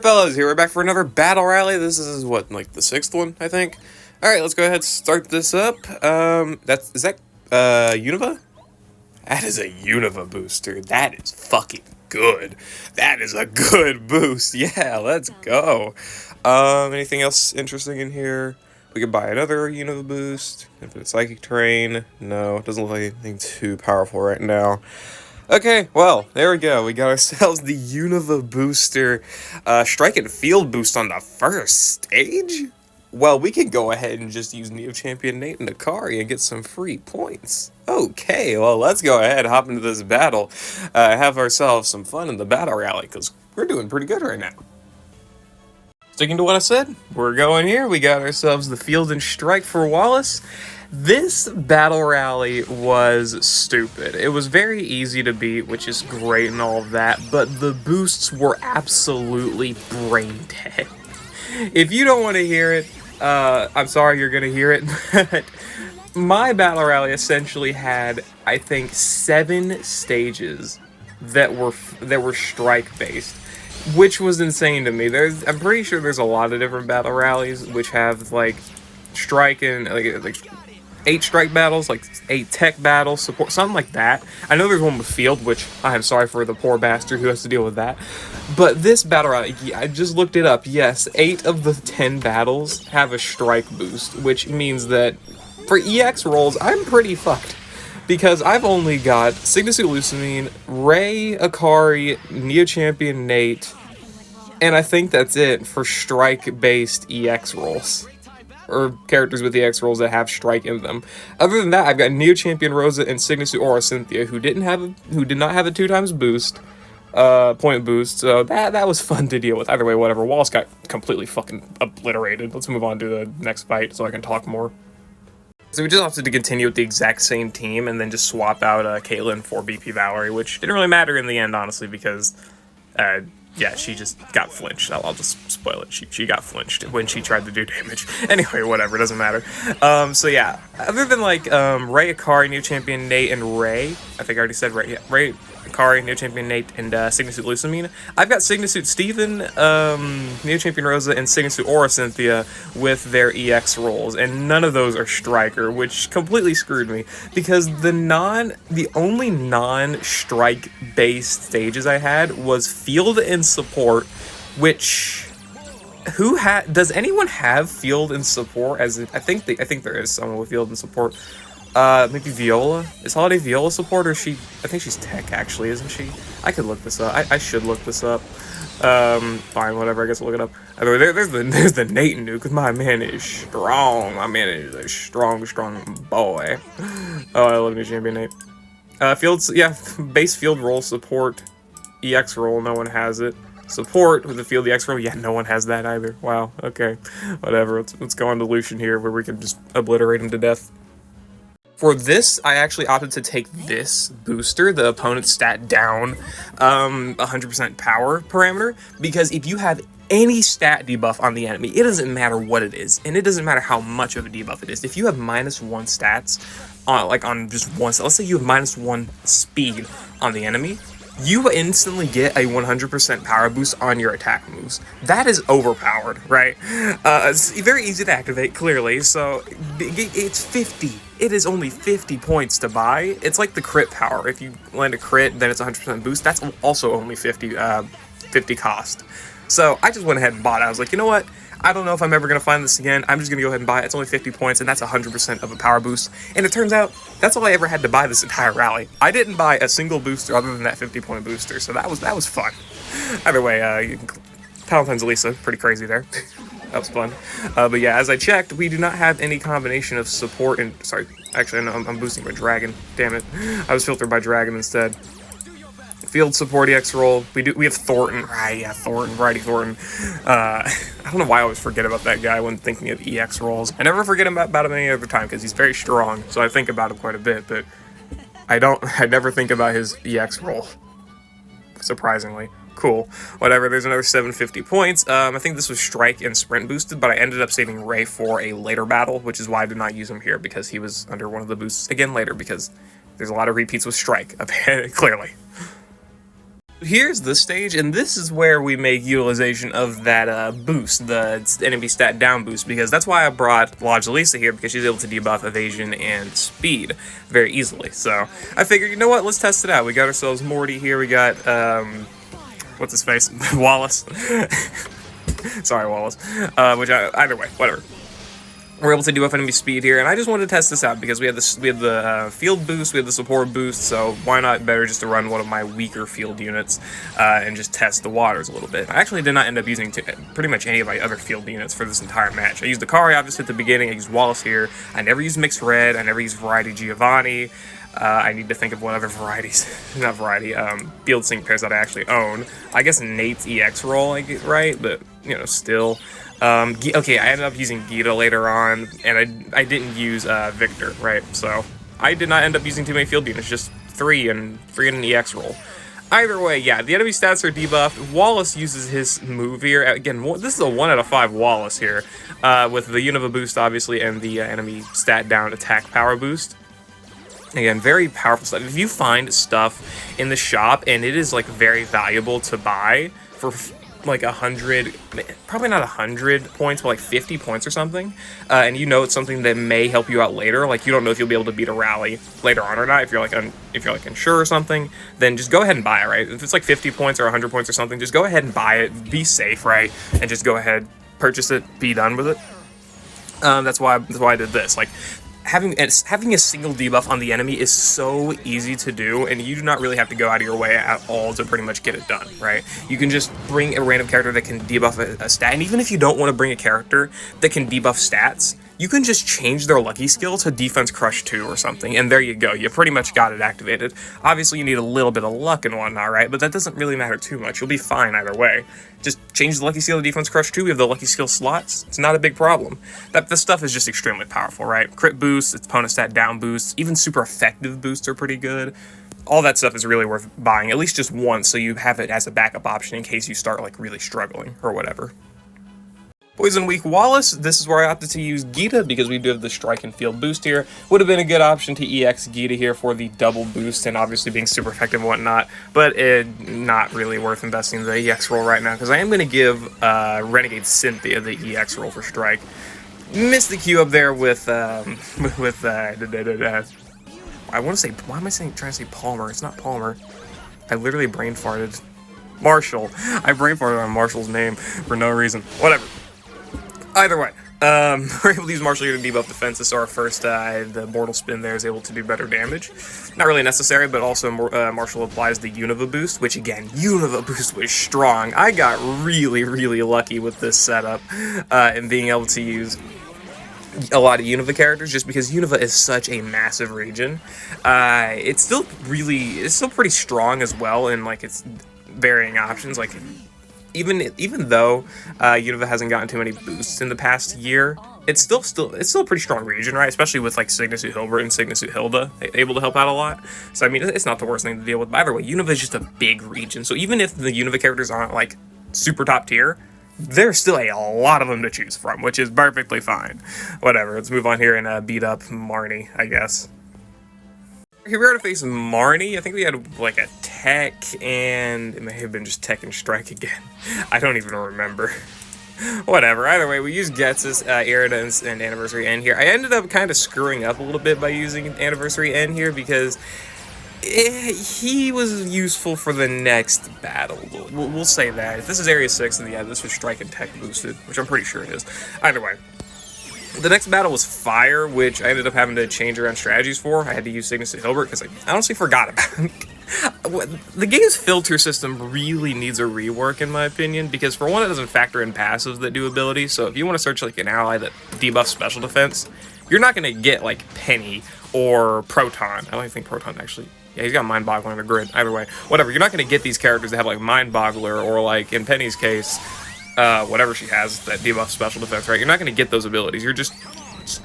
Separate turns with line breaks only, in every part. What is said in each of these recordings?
Alright fellas, here we're back for another battle rally. This is what, like the 6th one, I think? Alright, let's go ahead and start this up. Is that Unova? That is a Unova booster. That is fucking good. That is a good boost. Yeah, let's go. Anything else interesting in here? We could buy another Unova boost. Infinite Psychic Terrain. No, it doesn't look like anything too powerful right now. Okay, well, there we go. We got ourselves the Unova booster. Strike and field boost on the first stage? Well, we can go ahead and just use Neo Champion Nate and Akari and get some free points. Okay, well, let's go ahead and hop into this battle. Have ourselves some fun in the battle rally, because we're doing pretty good right now. Sticking to what I said, we're going here. We got ourselves the field and strike for Wallace. This battle rally was stupid. It was very easy to beat, which is great and all of that, but the boosts were absolutely brain dead. If you don't want to hear it, I'm sorry you're going to hear it, but my battle rally essentially had, I think, 7 stages that were strike-based, which was insane to me. I'm pretty sure there's a lot of different battle rallies which have, like, strike and, like 8 strike battles, like 8 tech battles, support, something like that. I know there's one with field, which I am sorry for the poor bastard who has to deal with that. But this battle rally, I just looked it up. Yes, 8 of the 10 battles have a strike boost, which means that for EX rolls, I'm pretty fucked. Because I've only got Signasu Lucamine, Ray, Akari, Neo Champion Nate, and I think that's it for strike-based EX rolls. Or characters with EX rolls that have strike in them. Other than that, I've got Neo Champion Rosa and Signasu Aura Cynthia, who did not have a 2x boost, point boost. So that was fun to deal with. Either way, whatever. Wallace got completely fucking obliterated. Let's move on to the next fight so I can talk more. So we just opted to continue with the exact same team and then just swap out Caitlyn for BP Valerie, which didn't really matter in the end, honestly, because yeah, she just got flinched. I'll just spoil it. She got flinched when she tried to do damage. Anyway, whatever, it doesn't matter. So yeah, other than like Ray, Akari, Neo Champion Nate, and Ray, I think I already said Ray, yeah, Ray, Akari, Neo Champion Nate, and Signasuit Lucamine. I've got Signasuit Steven, Neo Champion Rosa, and Signasuit Aura Cynthia with their EX rolls, and none of those are Striker, which completely screwed me, because the only non-strike based stages I had was field and support, which does anyone have field and support? As in, I think there is someone with field and support. Maybe Viola? Is Holiday Viola support, or she? I think she's tech, actually, isn't she? I could look this up. I should look this up. Fine, whatever, I guess we'll look it up. Anyway, there's the Nate nuke, because my man is strong. My man is a strong boy. Oh, I love New Champion Nate. Fields, yeah, base field roll support, EX roll, no one has it. Support with the field EX roll, yeah, no one has that either. Wow, okay, whatever. Let's go on to Lucian here, where we can just obliterate him to death. For this, I actually opted to take this booster, the opponent's stat down 100% power parameter, because if you have any stat debuff on the enemy, it doesn't matter what it is, and it doesn't matter how much of a debuff it is. If you have -1 stats, on just one, let's say you have -1 speed on the enemy, you instantly get a 100% power boost on your attack moves. That is overpowered, right? It's very easy to activate, clearly, so it's 50. It is only 50 points to buy. It's like the crit power. If you land a crit, then it's 100% boost. That's also only 50 cost. So I just went ahead and bought it. I was like, you know what? I don't know if I'm ever going to find this again. I'm just going to go ahead and buy it. It's only 50 points, and that's 100% of a power boost. And it turns out, that's all I ever had to buy this entire rally. I didn't buy a single booster other than that 50-point booster, so that was fun. Either way, Palatine's Elisa, pretty crazy there. That was fun. But yeah, as I checked, we do not have any combination of support and... Sorry, actually, no, I'm boosting by Dragon. Damn it. I was filtered by Dragon instead. Field support EX roll. We have Thornton. Right, yeah, Thornton. Variety Thornton. I don't know why I always forget about that guy when thinking of EX rolls. I never forget about him any other time because he's very strong, so I think about him quite a bit, but I never think about his EX roll. Surprisingly. Cool. Whatever, there's another 750 points. I think this was strike and sprint boosted, but I ended up saving Ray for a later battle, which is why I did not use him here, because he was under one of the boosts again later, because there's a lot of repeats with strike, clearly. Here's the stage, and this is where we make utilization of that boost, the enemy stat down boost, because that's why I brought Lisa here, because she's able to debuff evasion and speed very easily. So I figured, you know what, let's test it out. We got ourselves Morty here, we got, what's his face? Wallace. Sorry, Wallace. Either way, whatever. We're able to debuff enemy speed here, and I just wanted to test this out because we had the field boost, we had the support boost, so why not better just to run one of my weaker field units and just test the waters a little bit. I actually did not end up using pretty much any of my other field units for this entire match. I used Akari obviously at the beginning, I used Wallace here, I never used Mixed Red, I never used Variety Giovanni. I need to think of what other varieties, not variety, field sync pairs that I actually own. I guess Nate's EX roll I get right, but, you know, still. Okay, I ended up using Gita later on, and I didn't use Victor, right? So I did not end up using too many field units, just three and an EX roll. Either way, yeah, the enemy stats are debuffed. Wallace uses his move here. Again, this is a 1 out of 5 Wallace here, with the Unova boost, obviously, and the enemy stat down attack power boost. Again, very powerful stuff. If you find stuff in the shop and it is like very valuable to buy for like 100, probably not 100 points, but like 50 points or something, and you know it's something that may help you out later, like you don't know if you'll be able to beat a rally later on or not, if you're like unsure or something, then just go ahead and buy it, right? If it's like 50 points or 100 points or something, just go ahead and buy it, be safe, right? And just go ahead, purchase it, be done with it. That's why I did this. Like, having a single debuff on the enemy is so easy to do, and you do not really have to go out of your way at all to pretty much get it done, right? You can just bring a random character that can debuff a stat, and even if you don't want to bring a character that can debuff stats, you can just change their lucky skill to Defense Crush 2 or something, and there you go. You pretty much got it activated. Obviously, you need a little bit of luck and whatnot, right? But that doesn't really matter too much. You'll be fine either way. Just change the lucky skill to Defense Crush 2. We have the lucky skill slots. It's not a big problem. This stuff is just extremely powerful, right? Crit boosts, its opponent stat down boosts, even super effective boosts are pretty good. All that stuff is really worth buying, at least just once, so you have it as a backup option in case you start like really struggling or whatever. Poison Weak Wallace, this is where I opted to use Gita because we do have the strike and field boost here. Would have been a good option to EX Gita here for the double boost and obviously being super effective and whatnot, but not really worth investing the EX roll right now because I am going to give Renegade Cynthia the EX roll for strike. Missed the queue up there with I want to say, why am I trying to say Palmer? It's not Palmer. I literally brain farted. Marshall. I brain farted on Marshall's name for no reason. Whatever. Either way, we're able to use Marshall here to debuff defenses, so our first, the Mortal Spin there is able to do better damage. Not really necessary, but also Marshall applies the Unova boost, which again, Unova boost was strong. I got really, really lucky with this setup, and being able to use a lot of Unova characters, just because Unova is such a massive region. It's still pretty strong as well in like its varying options, like even though Unova hasn't gotten too many boosts in the past year, it's still a pretty strong region, right? Especially with like Cygnus Hilbert and Cygnus Hilda able to help out a lot. So I mean, it's not the worst thing to deal with. By the way, Unova is just a big region, so even if the Unova characters aren't like super top tier, there's still a lot of them to choose from, which is perfectly fine. Whatever. Let's move on here and beat up Marnie, I guess. Here we are to face Marnie. I think we had like a tech, and it may have been just tech and strike again. I don't even remember. Whatever. Either way, we used Ghetsis, Irridance, and Anniversary N here. I ended up kind of screwing up a little bit by using Anniversary N here because he was useful for the next battle. We'll say that. If this is Area 6, then yeah, this was strike and tech boosted, which I'm pretty sure it is. Either way. The next battle was Fire, which I ended up having to change around strategies for. I had to use Cygnus Hilbert because I honestly forgot about it. The game's filter system really needs a rework, in my opinion, because for one, it doesn't factor in passives that do abilities. So if you want to search like an ally that debuffs special defense, you're not going to get like Penny or Proton. I don't think Proton actually... Yeah, he's got Mind Boggler on the grid. Either way, whatever. You're not going to get these characters that have like Mind Boggler or like, in Penny's case, whatever she has that debuff special defense, right? You're not going to get those abilities. You're just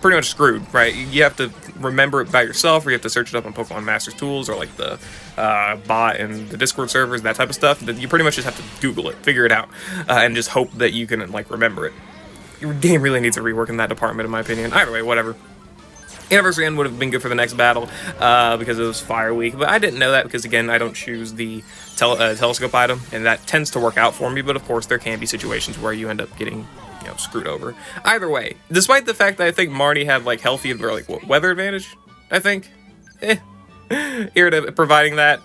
pretty much screwed, right? You have to remember it by yourself, or you have to search it up on Pokemon Masters tools, or like the bot and the Discord servers, that type of stuff. You pretty much just have to Google it, figure it out, and just hope that you can like remember it. Your game really needs a rework in that department, in my opinion. Either way, whatever. Anniversary End would have been good for the next battle because it was Fire Week, but I didn't know that because, again, I don't choose the telescope item, and that tends to work out for me, but of course there can be situations where you end up getting, you know, screwed over. Either way, despite the fact that I think Marnie had, like, healthy, or, like, what, weather advantage, I think? Irritative, providing that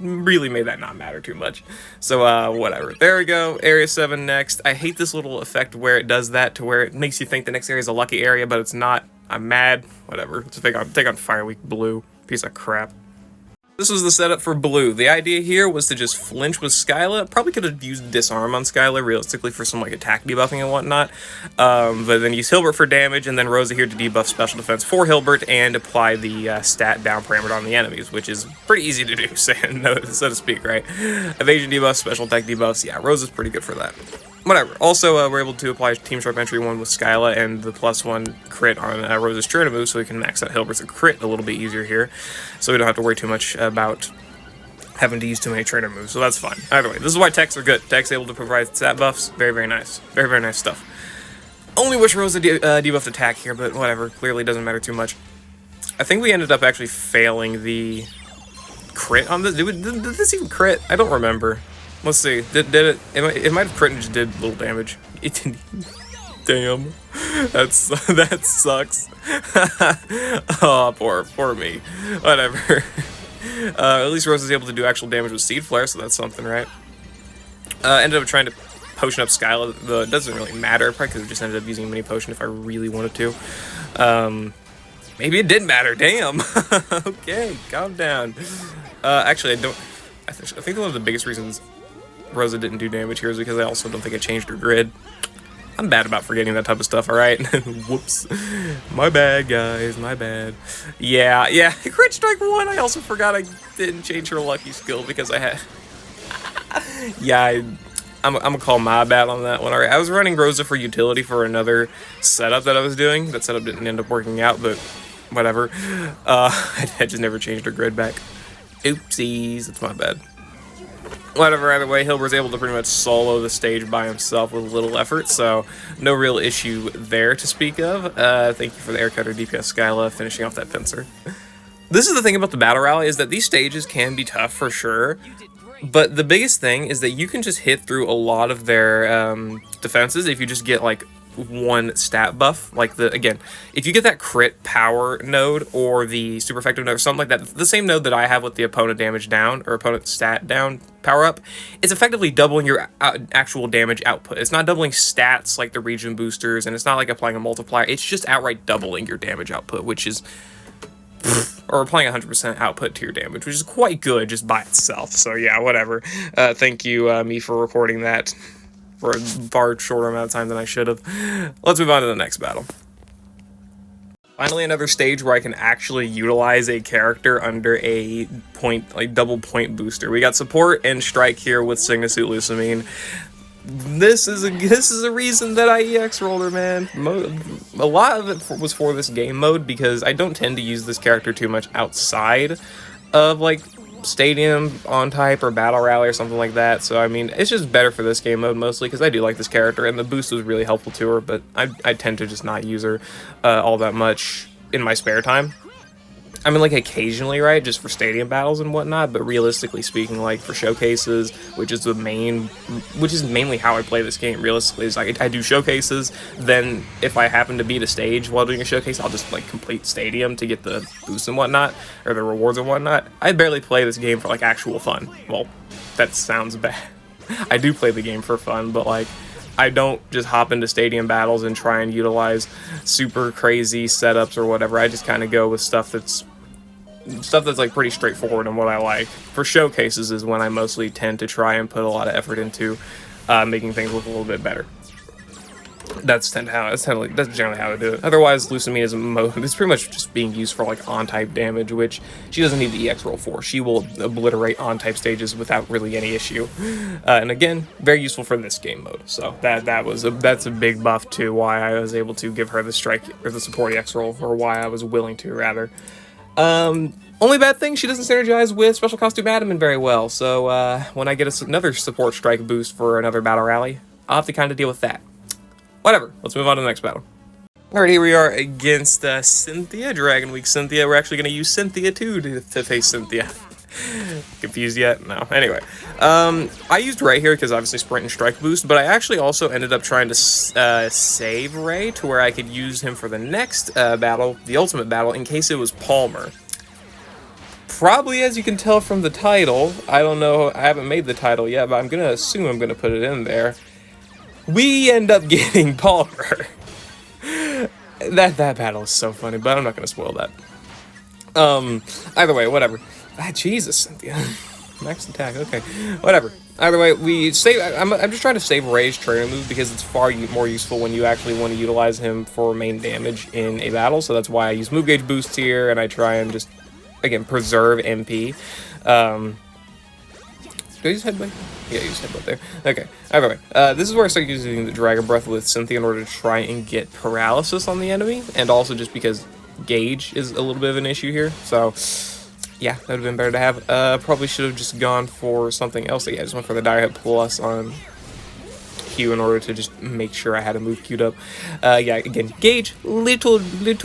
really made that not matter too much. So, whatever. There we go. Area 7 next. I hate this little effect where it does that to where it makes you think the next area is a lucky area, but it's not. I'm mad. Whatever. Let's take on Fire Week Blue. Piece of crap. This was the setup for Blue. The idea here was to just flinch with Skyla. Probably could have used Disarm on Skyla, realistically, for some like attack debuffing and whatnot. But then use Hilbert for damage, and then Rosa here to debuff special defense for Hilbert and apply the stat down parameter on the enemies, which is pretty easy to do, so to speak, right? Evasion debuffs, special attack debuffs. Yeah, Rosa's pretty good for that. Whatever. Also, we're able to apply Team Sharp Entry 1 with Skyla and the +1 crit on Rosa's Trainer move, so we can max out Hilbert's crit a little bit easier here, so we don't have to worry too much about having to use too many trainer moves, so that's fine. Either way, this is why techs are good. Techs able to provide stat buffs. Very, very nice. Very, very nice stuff. Only wish Rosa debuffed attack here, but whatever. Clearly doesn't matter too much. I think we ended up actually failing the crit on this. Did this even crit? I don't remember. Let's see. Did it? It might have crit and just did little damage. It didn't. Damn. That sucks. Oh, poor me. Whatever. At least Rose is able to do actual damage with Seed Flare, so that's something, right? Ended up trying to potion up Skyla. It doesn't really matter. Probably could have just ended up using Mini Potion if I really wanted to. Maybe it did matter. Damn. Okay, calm down. Actually, I think one of the biggest reasons Rosa didn't do damage here is because I also don't think I changed her grid. I'm bad about forgetting that type of stuff, alright? Whoops. My bad, guys, my bad. Yeah, Crit Strike 1, I also forgot I didn't change her lucky skill because I had... Yeah, I'm gonna call my bad on that one. Alright, I was running Rosa for utility for another setup that I was doing. That setup didn't end up working out, but whatever. I just never changed her grid back. Oopsies, that's my bad. Whatever, either way, Hilbert's able to pretty much solo the stage by himself with little effort, so no real issue there to speak of. Thank you for the air cutter DPS Skyla finishing off that pincer. This is the thing about the Battle Rally, is that these stages can be tough for sure, but the biggest thing is that you can just hit through a lot of their defenses if you just get like one stat buff. Like again, if you get that crit power node or the super effective node or something like that, the same node that I have with the opponent damage down or opponent stat down power up, it's effectively doubling your actual damage output. It's not doubling stats like the region boosters, and it's not like applying a multiplier. It's just outright doubling your damage output, which is or applying 100% output to your damage, which is quite good just by itself. So yeah, whatever. Thank you, me, for recording that for a far shorter amount of time than I should have. Let's move on to the next battle. Finally, another stage where I can actually utilize a character under a point, like double point booster. We got support and strike here with Signasuit Lusamine. This is a reason that I EX rolled her, man. A lot of it was for this game mode because I don't tend to use this character too much outside of like Stadium, on type, or Battle Rally or something like that. So I mean, it's just better for this game mode mostly because I do like this character and the boost was really helpful to her, but I tend to just not use her all that much in my spare time. I mean, like occasionally, right, just for stadium battles and whatnot, but realistically speaking, like for showcases, which is mainly how I play this game. Realistically, is like I do showcases, then if I happen to beat a stage while doing a showcase, I'll just like complete stadium to get the boosts and whatnot, or the rewards and whatnot. I barely play this game for like actual fun. Well, that sounds bad. I do play the game for fun, but like I don't just hop into stadium battles and try and utilize super crazy setups or whatever. I just kind of go with stuff that's like pretty straightforward and what I like. For showcases is when I mostly tend to try and put a lot of effort into making things look a little bit better. That's generally how I do it. Otherwise, Lusamine is it's pretty much just being used for like on-type damage, which she doesn't need the EX roll for. She will obliterate on-type stages without really any issue. And again, very useful for this game mode. So that's a big buff to why I was able to give her the strike or the support EX roll, or why I was willing to rather. Only bad thing, she doesn't synergize with Special Costume Adamant very well. So when I get another support strike boost for another battle rally, I'll have to kind of deal with that. Whatever, let's move on to the next battle. Alright, here we are against Cynthia, Dragon Week Cynthia. We're actually going to use Cynthia too to face Cynthia. Confused yet? No. Anyway, I used Ray here because obviously sprint and strike boost, but I actually also ended up trying to save Ray to where I could use him for the next battle, the ultimate battle, in case it was Palmer. Probably, as you can tell from the title, I don't know, I haven't made the title yet, but I'm going to assume I'm going to put it in there. We end up getting Palmer. That battle is so funny, but I'm not going to spoil that. Either way, whatever. Jesus, Cynthia. Max attack, okay. Whatever. Either way, we save. I'm just trying to save Ray's trainer move because it's far more useful when you actually want to utilize him for main damage in a battle. So that's why I use move gauge boosts here, and I try and just, again, preserve MP. Do I use headbutt? Yeah, I use headbutt there. Okay. Either way, this is where I start using the Dragon Breath with Cynthia in order to try and get paralysis on the enemy, and also just because gauge is a little bit of an issue here. So yeah, that would have been better to have. Probably should have just gone for something else. Yeah, I just went for the Dire Hit Plus on Q in order to just make sure I had a move queued up. Yeah, again, gauge, little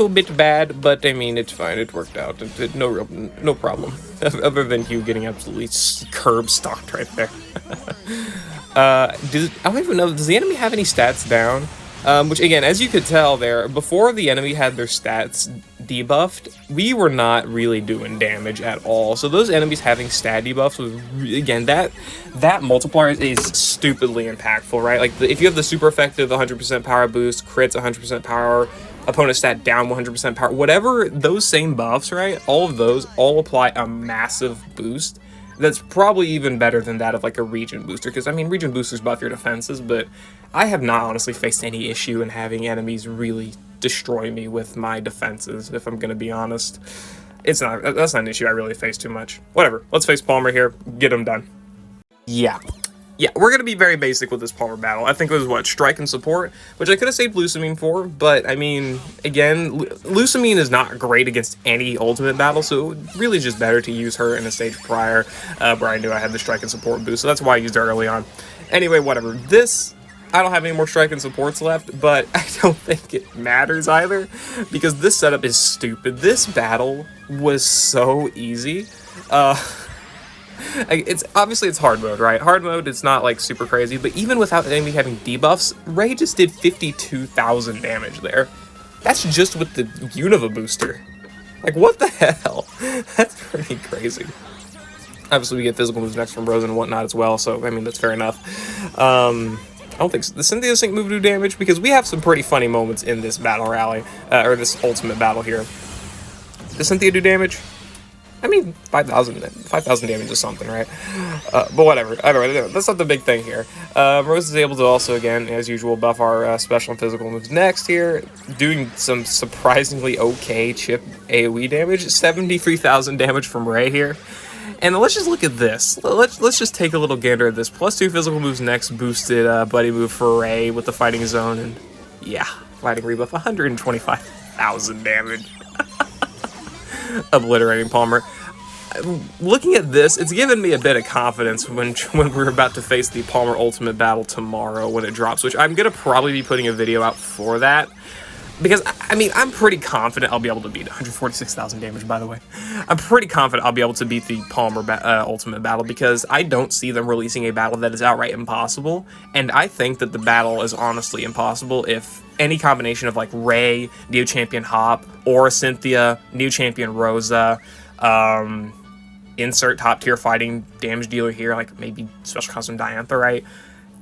bit bad, but I mean, it's fine. It worked out. No problem. Other than Hugh getting absolutely curb stomped right there. I don't even know, does the enemy have any stats down? Which, again, as you could tell there, before the enemy had their stats debuffed, we were not really doing damage at all. So those enemies having stat debuffs was, again, that multiplier is stupidly impactful, right? Like, if you have the super effective 100% power boost, crits 100% power, opponent stat down 100% power, whatever, those same buffs, right? All of those all apply a massive boost. That's probably even better than that of like a region booster, because I mean region boosters buff your defenses, but I have not honestly faced any issue in having enemies really destroy me with my defenses, if I'm gonna be honest. That's not an issue I really face too much. Whatever, let's face Palmer here, get him done. Yeah, we're going to be very basic with this Palmer battle. I think it was, what, Strike and Support, which I could have saved Lucamine for, but, I mean, again, Lucamine is not great against any ultimate battle, so it really just better to use her in a stage prior, where I knew I had the Strike and Support boost, so that's why I used her early on. Anyway, whatever. This, I don't have any more Strike and Supports left, but I don't think it matters either, because this setup is stupid. This battle was so easy. It's obviously it's hard mode, right? Hard mode, it's not like super crazy, but even without the enemy having debuffs, Ray just did 52,000 damage there. That's just with the Unova booster. Like, what the hell? That's pretty crazy. Obviously, we get physical moves next from Rose and whatnot as well, so I mean that's fair enough. I don't think the Cynthia Sync move do damage because we have some pretty funny moments in this battle rally, or this ultimate battle here. Does Cynthia do damage? I mean, 5,000 damage is something, right? But whatever. Anyway, that's not the big thing here. Rose is able to also, again, as usual, buff our special and physical moves next here, doing some surprisingly okay chip AoE damage. 73,000 damage from Ray here. And let's just look at this. Let's just take a little gander at this. +2 physical moves next, boosted buddy move for Ray with the fighting zone, and yeah, fighting rebuff, 125,000 damage. Obliterating Palmer. Looking at this, it's given me a bit of confidence when we're about to face the Palmer Ultimate Battle tomorrow when it drops, which I'm going to probably be putting a video out for that. Because, I mean, I'm pretty confident I'll be able to beat 146,000 damage, by the way. I'm pretty confident I'll be able to beat the Palmer Ultimate Battle because I don't see them releasing a battle that is outright impossible. And I think that the battle is honestly impossible if any combination of, like, Ray, Neo Champion Hop, or Cynthia, Neo Champion Rosa, insert top-tier fighting damage dealer here, like maybe Special Custom Diantha, right?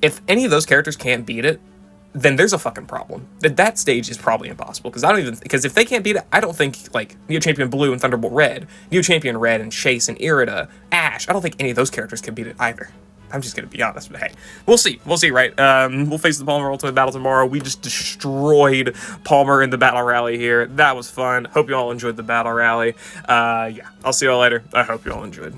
If any of those characters can't beat it, then there's a fucking problem. That stage is probably impossible, because if they can't beat it, I don't think, like, Neo Champion Blue and Thunderbolt Red, Neo Champion Red and Chase and Irida, Ash, I don't think any of those characters can beat it either. I'm just gonna be honest, but hey, we'll see, right? We'll face the Palmer Ultimate Battle tomorrow. We just destroyed Palmer in the Battle Rally here. That was fun. Hope you all enjoyed the Battle Rally. Yeah, I'll see you all later. I hope you all enjoyed.